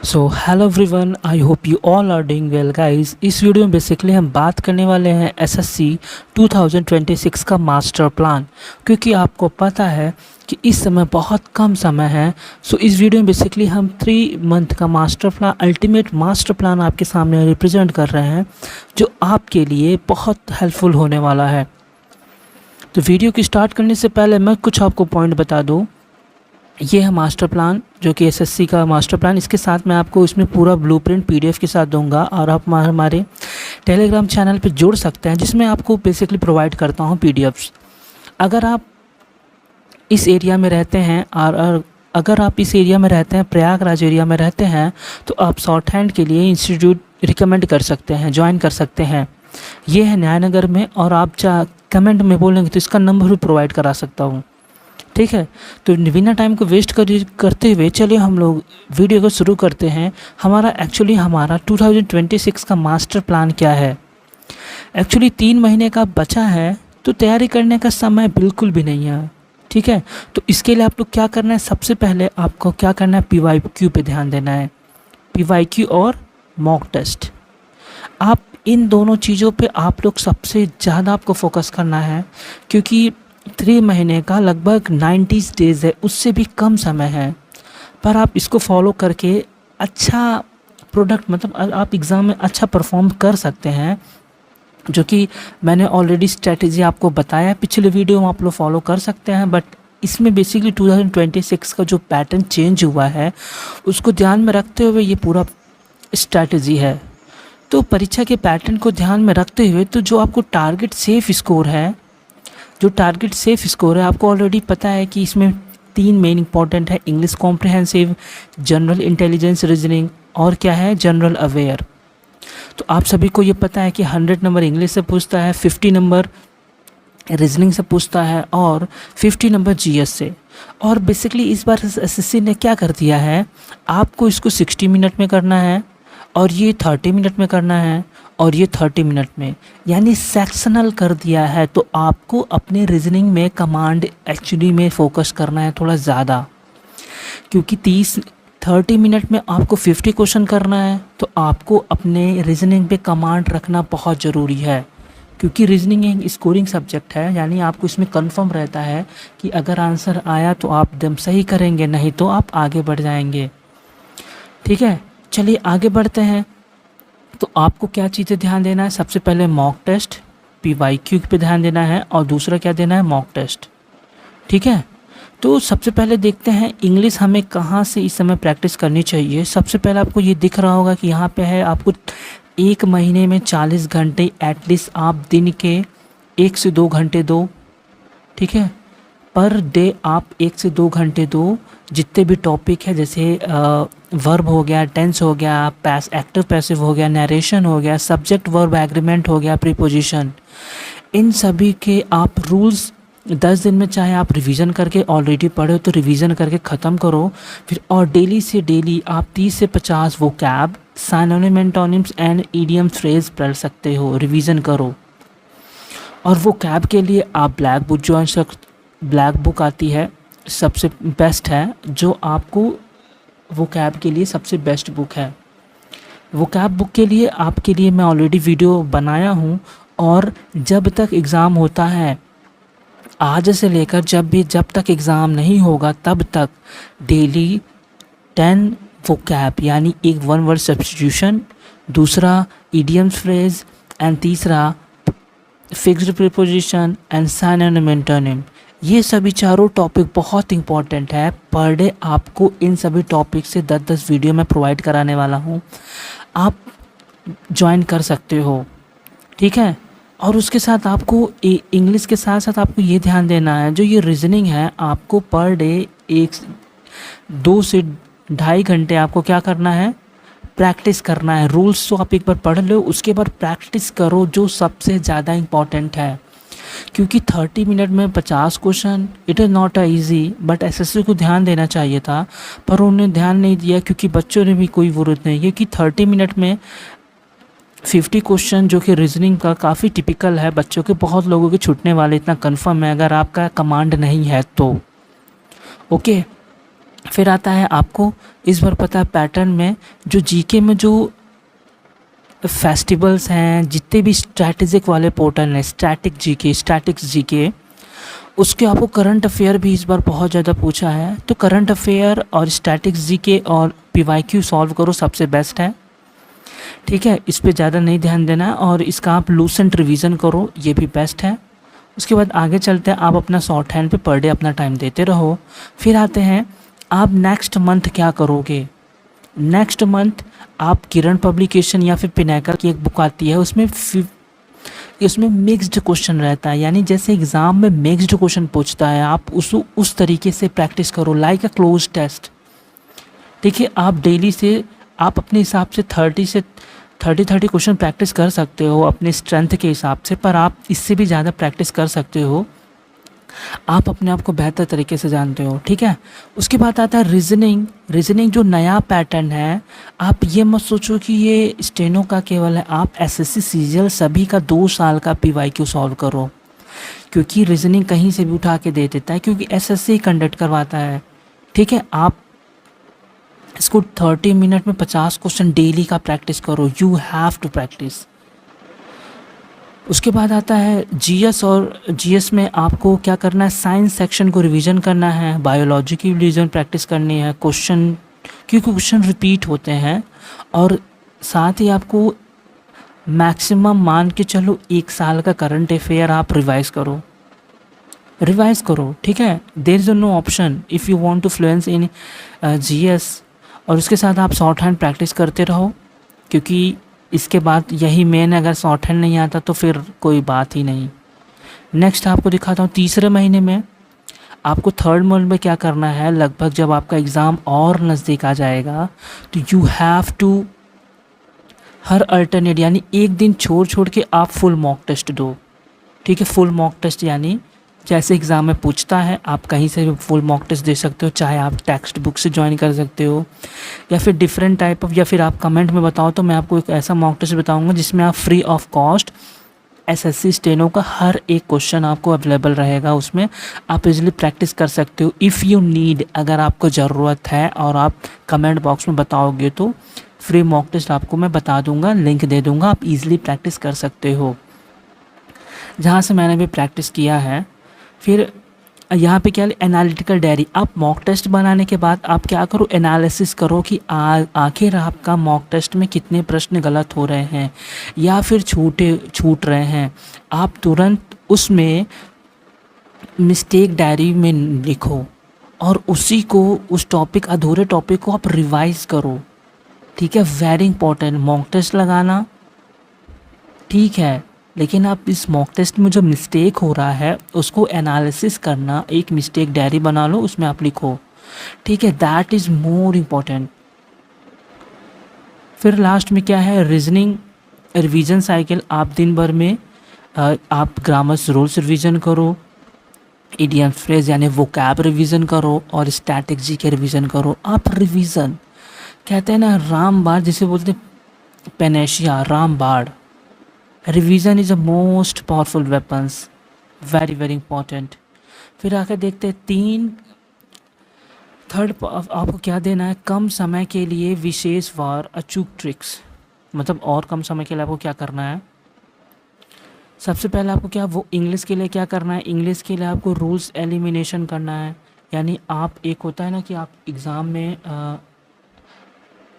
So hello everyone, I hope you all are doing well guys. इस video में basically हम बात करने वाले हैं एसएससी 2026 का मास्टर प्लान, क्योंकि आपको पता है कि इस समय बहुत कम समय है। सो इस वीडियो में बेसिकली हम 3 मंथ का master plan, ultimate master plan आपके सामने रिप्रेजेंट कर रहे हैं, जो आपके लिए बहुत हेल्पफुल होने वाला है। तो वीडियो की स्टार्ट करने से पहले मैं कुछ आपको पॉइंट बता दूँ। ये है मास्टर प्लान, जो कि एसएससी का मास्टर प्लान। इसके साथ मैं आपको इसमें पूरा ब्लूप्रिंट पीडीएफ के साथ दूंगा, और आप हमारे टेलीग्राम चैनल पे जुड़ सकते हैं, जिसमें आपको बेसिकली प्रोवाइड करता हूँ पीडीएफ्स। अगर आप इस एरिया में रहते हैं और अगर आप इस एरिया में रहते हैं, प्रयागराज एरिया में रहते हैं, तो आप शॉर्ट हैंड के लिए इंस्टीट्यूट रिकमेंड कर सकते हैं, ज्वाइन कर सकते हैं। ये है न्यायनगर में, और आप कमेंट में बोलेंगे तो इसका नंबर भी प्रोवाइड करा सकता हूँ। ठीक है, तो बिना टाइम को वेस्ट करते हुए चलिए हम लोग वीडियो को शुरू करते हैं। हमारा 2026 का मास्टर प्लान क्या है। एक्चुअली 3 महीने का बचा है, तो तैयारी करने का समय बिल्कुल भी नहीं है। ठीक है, तो इसके लिए आप लोग क्या करना है, सबसे पहले आपको क्या करना है, PYQ पे ध्यान देना है। PYQ और मॉक टेस्ट, आप इन दोनों चीज़ों पे आप लोग सबसे ज़्यादा आपको फोकस करना है, क्योंकि 3 महीने का लगभग 90 डेज़ है, उससे भी कम समय है। पर आप इसको फॉलो करके अच्छा प्रोडक्ट, मतलब आप एग्ज़ाम में अच्छा परफॉर्म कर सकते हैं, जो कि मैंने ऑलरेडी स्ट्रेटजी आपको बताया पिछले वीडियो में, आप लोग फॉलो कर सकते हैं। बट इसमें बेसिकली 2026 का जो पैटर्न चेंज हुआ है, उसको ध्यान में रखते हुए ये पूरा स्ट्रेटजी है। तो परीक्षा के पैटर्न को ध्यान में रखते हुए, तो जो आपको टारगेट सेफ स्कोर है, आपको ऑलरेडी पता है कि इसमें 3 मेन इंपॉर्टेंट है: English comprehensive, general intelligence reasoning, और क्या है, जनरल अवेयर। तो आप सभी को ये पता है कि 100 नंबर इंग्लिश से पूछता है, 50 नंबर रीजनिंग से पूछता है, और 50 नंबर जीएस से। और बेसिकली इस बार एसएससी ने क्या कर दिया है, आपको इसको 60 मिनट में करना है, और ये 30 मिनट में करना है, और ये 30 मिनट में, यानी सेक्शनल कर दिया है। तो आपको अपने रीजनिंग में कमांड एक्चुअली में फोकस करना है थोड़ा ज़्यादा, क्योंकि 30 मिनट में आपको 50 क्वेश्चन करना है। तो आपको अपने रीजनिंग पे कमांड रखना बहुत ज़रूरी है, क्योंकि रीजनिंग एक स्कोरिंग सब्जेक्ट है, यानी आपको इसमें कंफर्म रहता है कि अगर आंसर आया तो आप एकदम सही करेंगे, नहीं तो आप आगे बढ़ जाएंगे। ठीक है, चलिए आगे बढ़ते हैं। तो आपको क्या चीज़ें ध्यान देना है, सबसे पहले मॉक टेस्ट, PYQ पे ध्यान देना है, और दूसरा क्या देना है, मॉक टेस्ट। ठीक है, तो सबसे पहले देखते हैं इंग्लिश हमें कहाँ से इस समय प्रैक्टिस करनी चाहिए। सबसे पहले आपको ये दिख रहा होगा कि यहाँ पे है, आपको 1 महीने में 40 घंटे एटलीस्ट आप दिन के 1 से 2 घंटे दो। ठीक है, पर डे आप 1 से 2 घंटे दो। जितने भी टॉपिक है, जैसे वर्ब हो गया, टेंस हो गया, एक्टिव पैसिव हो गया, नरेशन हो गया, सब्जेक्ट वर्ब एग्रीमेंट हो गया, प्रीपोजिशन, इन सभी के आप रूल्स 10 दिन में, चाहे आप रिवीजन करके ऑलरेडी पढ़े हो तो रिवीजन करके ख़त्म करो फिर। और डेली से डेली आप 30 से 50 vocab, synonym, antonyms and idioms phrase पढ़ सकते हो, रिवीजन करो। और वो कैब के लिए आप ब्लैक बुक आती है, सबसे बेस्ट है, जो आपको वो कैब के लिए सबसे बेस्ट बुक है। वो कैब बुक के लिए आपके लिए मैं ऑलरेडी वीडियो बनाया हूँ, और जब तक एग्ज़ाम होता है, आज से लेकर जब तक एग्ज़ाम नहीं होगा, तब तक डेली 10 वो कैब, यानी एक 1 वर्ड सब्स्टिट्यूशन, दूसरा इडियम्स फ्रेज, एंड तीसरा fixed preposition and synonym antonym. ये सभी चारों टॉपिक बहुत इंपॉर्टेंट है। पर डे आपको इन सभी टॉपिक से 10-10 वीडियो मैं प्रोवाइड कराने वाला हूँ, आप ज्वाइन कर सकते हो। ठीक है, और उसके साथ आपको इंग्लिश के साथ साथ आपको ये ध्यान देना है, जो ये रीजनिंग है, आपको पर डे 2 से 2.5 घंटे आपको क्या करना है, प्रैक्टिस करना है। रूल्स तो आप एक बार पढ़ लो, उसके बाद प्रैक्टिस करो, जो सबसे ज़्यादा इम्पॉर्टेंट है, क्योंकि 30 मिनट में 50 question, it is not easy. But SSC को ध्यान देना चाहिए था, पर उन्होंने ध्यान नहीं दिया, क्योंकि बच्चों ने भी कोई ज़रूरत नहीं है कि 30 मिनट में 50 क्वेश्चन, जो कि रीजनिंग का काफ़ी टिपिकल है, बच्चों के बहुत लोगों के छूटने वाले, इतना कंफर्म है अगर आपका कमांड नहीं है तो। ओके, फिर आता है आपको इस बार पता है पैटर्न में जो जीके में जो फेस्टिवल्स हैं, जितने भी स्ट्रैटेजिक वाले पोर्टल हैं, स्टैटिक्स जीके, उसके आपको करंट अफेयर भी इस बार बहुत ज़्यादा पूछा है। तो करंट अफेयर और स्टैटिक्स जीके और पीवाईक्यू सॉल्व करो, सबसे बेस्ट है। ठीक है, इस पे ज़्यादा नहीं ध्यान देना है और इसका आप लूसेंट रिवीजन करो, ये भी बेस्ट है। उसके बाद आगे चलते हैं, आप अपना शॉर्ट हैंड पे पर डे अपना टाइम देते रहो। फिर आते हैं आप नेक्स्ट मंथ क्या करोगे। नेक्स्ट मंथ आप किरण पब्लिकेशन या फिर पिनाकल की एक बुक आती है, उसमें मिक्स्ड क्वेश्चन रहता है, यानी जैसे एग्ज़ाम में मिक्स्ड क्वेश्चन पूछता है, आप उस तरीके से प्रैक्टिस करो, लाइक अ क्लोज टेस्ट। ठीक है, आप डेली से आप अपने हिसाब से 30 क्वेश्चन प्रैक्टिस कर सकते हो अपने स्ट्रेंथ के हिसाब से, पर आप इससे भी ज़्यादा प्रैक्टिस कर सकते हो, आप अपने आप को बेहतर तरीके से जानते हो। ठीक है, उसके बाद आता है रीजनिंग जो नया पैटर्न है। आप ये मत सोचो कि ये स्टेनो का केवल है, आप एसएससी सीजीएल सभी का 2 साल का पीवाईक्यू सॉल्व करो, क्योंकि रीजनिंग कहीं से भी उठा के दे देता है, क्योंकि एसएससी कंडक्ट करवाता है। ठीक है, आप इसको 30 मिनट में 50 क्वेश्चन डेली का प्रैक्टिस करो, यू हैव टू प्रैक्टिस। उसके बाद आता है जीएस, और जीएस में आपको क्या करना है, साइंस सेक्शन को रिवीजन करना है, बायोलॉजी की रिवीजन प्रैक्टिस करनी है, क्योंकि क्वेश्चन रिपीट होते हैं, और साथ ही आपको मैक्सिमम मान के चलो 1 साल का करंट अफेयर आप रिवाइज़ करो। ठीक है, there is no option if you want to fluence in GS. और उसके साथ आप शॉर्ट हैंड प्रैक्टिस करते रहो, क्योंकि इसके बाद यही मेन है, अगर शॉर्ट हैंड नहीं आता तो फिर कोई बात ही नहीं। नेक्स्ट आपको दिखाता हूँ, तीसरे महीने में आपको थर्ड मंथ में क्या करना है। लगभग जब आपका एग्ज़ाम और नज़दीक आ जाएगा तो यू हैव टू हर अल्टरनेट, यानी एक दिन छोड़ के आप फुल मॉक टेस्ट दो। ठीक है, फुल मॉक टेस्ट यानी जैसे एग्ज़ाम में पूछता है, आप कहीं से भी फुल मॉक टेस्ट दे सकते हो, चाहे आप टेक्स्ट बुक से ज्वाइन कर सकते हो या फिर डिफरेंट टाइप ऑफ, या फिर आप कमेंट में बताओ तो मैं आपको एक ऐसा मॉक टेस्ट बताऊंगा जिसमें आप free of cost SSC steno का हर एक क्वेश्चन आपको अवेलेबल रहेगा, उसमें आप इजीली प्रैक्टिस कर सकते हो। इफ़ यू नीड, अगर आपको ज़रूरत है और आप कमेंट बॉक्स में बताओगे तो फ्री मॉक टेस्ट आपको मैं बता दूंगा, लिंक दे दूंगा, आप इजीली प्रैक्टिस कर सकते हो, जहाँ से मैंने भी प्रैक्टिस किया है। फिर यहाँ पे क्या एनालिटिकल डायरी, आप मॉक टेस्ट बनाने के बाद आप क्या करो, एनालिसिस करो कि आखिर आपका मॉक टेस्ट में कितने प्रश्न गलत हो रहे हैं या फिर छूट रहे हैं। आप तुरंत उसमें मिस्टेक डायरी में लिखो और उस अधूरे टॉपिक को आप रिवाइज करो। ठीक है, वेरी इंपॉर्टेंट। मॉक टेस्ट लगाना ठीक है, लेकिन आप इस मॉक टेस्ट में जो मिस्टेक हो रहा है उसको एनालिसिस करना, एक मिस्टेक डायरी बना लो, उसमें आप लिखो। ठीक है, दैट इज़ मोर इम्पोर्टेंट। फिर लास्ट में क्या है, रीजनिंग रिवीजन साइकिल। आप दिन भर में आप ग्रामर्स रूल्स रिवीजन करो, इडियम फ्रेज यानी वोकैब रिवीजन करो, और स्टैटिक जी के रिवीजन करो। आप रिवीजन कहते हैं ना, रामबाण जिसे बोलते हैं, पेनेशिया रामबाण। Revision is a most powerful weapons, very very important. फिर आकर देखते हैं आपको क्या देना है, कम समय के लिए विशेष वार अचूक ट्रिक्स। मतलब और कम समय के लिए आपको क्या करना है, सबसे पहले आपको क्या वो इंग्लिश के लिए क्या करना है, इंग्लिश के लिए आपको रूल्स एलिमिनेशन करना है। यानी आप एक होता है ना कि आप एग्ज़ाम में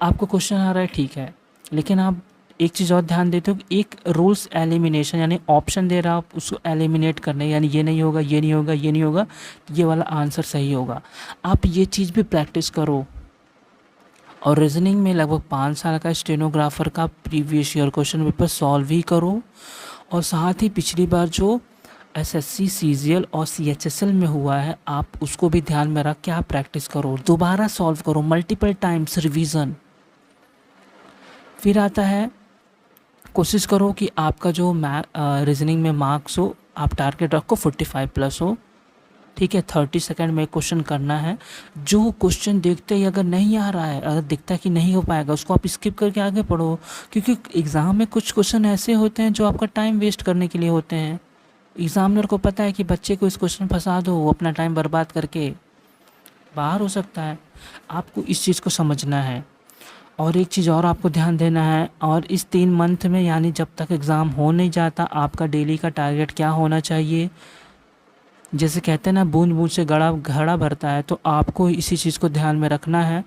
आपको क्वेश्चन आ रहा है, ठीक है, लेकिन आप एक चीज़ और ध्यान देते हो कि एक रूल्स एलिमिनेशन, यानी ऑप्शन दे रहा आप उसको एलिमिनेट करने, यानी ये नहीं होगा, ये नहीं होगा, ये नहीं होगा, ये वाला आंसर सही होगा। आप ये चीज़ भी प्रैक्टिस करो। और रीजनिंग में लगभग 5 साल का स्टेनोग्राफर का previous year question paper solve ही करो, और साथ ही पिछली बार जो एसएससी सीजीएल और सीएचएसएल में हुआ है आप उसको भी ध्यान में रख के आप प्रैक्टिस करो, दोबारा सॉल्व करो, मल्टीपल टाइम्स रिवीजन। फिर आता है, कोशिश करो कि आपका जो रीजनिंग में मार्क्स हो, आप टारगेट रखो 45+ हो। ठीक है, 30 सेकंड में क्वेश्चन करना है। जो क्वेश्चन देखते ही अगर नहीं आ रहा है, अगर दिखता है कि नहीं हो पाएगा, उसको आप स्किप करके आगे पढ़ो, क्योंकि एग्ज़ाम में कुछ क्वेश्चन ऐसे होते हैं जो आपका टाइम वेस्ट करने के लिए होते हैं। एग्ज़ामिनर को पता है कि बच्चे को इस क्वेश्चन फंसा दो, वो अपना टाइम बर्बाद करके बाहर हो सकता है। आपको इस चीज़ को समझना है। और एक चीज़ और आपको ध्यान देना है, और इस 3 मंथ में यानी जब तक एग्ज़ाम हो नहीं जाता, आपका डेली का टारगेट क्या होना चाहिए। जैसे कहते हैं ना, बूंद बूंद से घड़ा भरता है, तो आपको इसी चीज़ को ध्यान में रखना है।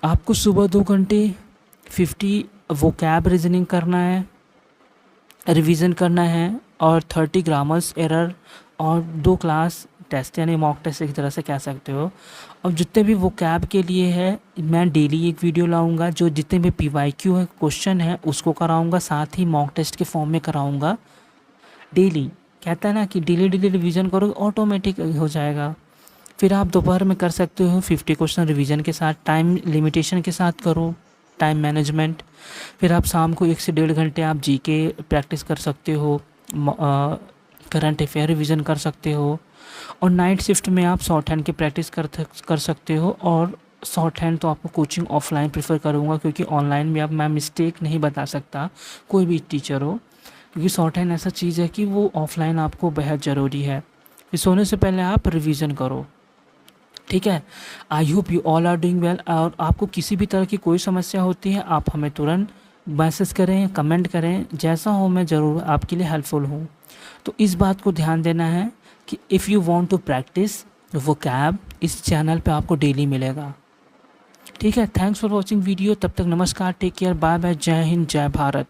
आपको सुबह 2 घंटे 50 वोकैब रीजनिंग करना है, रिवीजन करना है, और 30 ग्रामर्स एरर, और 2 क्लास टेस्ट यानी मॉक टेस्ट एक तरह से कह सकते हो। और जितने भी वोकैब के लिए है, मैं डेली एक वीडियो लाऊंगा, जो जितने भी PYQ है क्वेश्चन है उसको कराऊंगा, साथ ही मॉक टेस्ट के फॉर्म में कराऊंगा डेली। कहता है ना कि डेली डेली रिवीजन करो, ऑटोमेटिक हो जाएगा। फिर आप दोपहर में कर सकते हो 50 क्वेश्चन रिवीजन के साथ, टाइम लिमिटेशन के साथ करो, टाइम मैनेजमेंट। फिर आप शाम को 1 से 1.5 घंटे आप GK प्रैक्टिस कर सकते हो, करंट अफेयर रिवीजन कर सकते हो, और नाइट शिफ्ट में आप शॉर्ट हैंड की प्रैक्टिस कर सकते हो। और शॉर्ट हैंड तो आपको कोचिंग ऑफलाइन प्रेफर करूँगा, क्योंकि ऑनलाइन में अब मैं मिस्टेक नहीं बता सकता, कोई भी टीचर हो, क्योंकि शॉर्ट हैंड ऐसा चीज़ है कि वो ऑफलाइन आपको बेहद ज़रूरी है। फिर सोने से पहले आप रिवीजन करो, ठीक है। I hope you all are doing well. और आपको किसी भी तरह की कोई समस्या होती है, आप हमें तुरंत मैसेज करें, कमेंट करें, जैसा हो मैं ज़रूर आपके लिए हेल्पफुल हूँ। तो इस बात को ध्यान देना है कि if you want to practice vocab, इस चैनल पे आपको डेली मिलेगा, ठीक है। Thanks for watching video. तब तक नमस्कार, टेक केयर, बाय बाय, जय हिंद, जय भारत।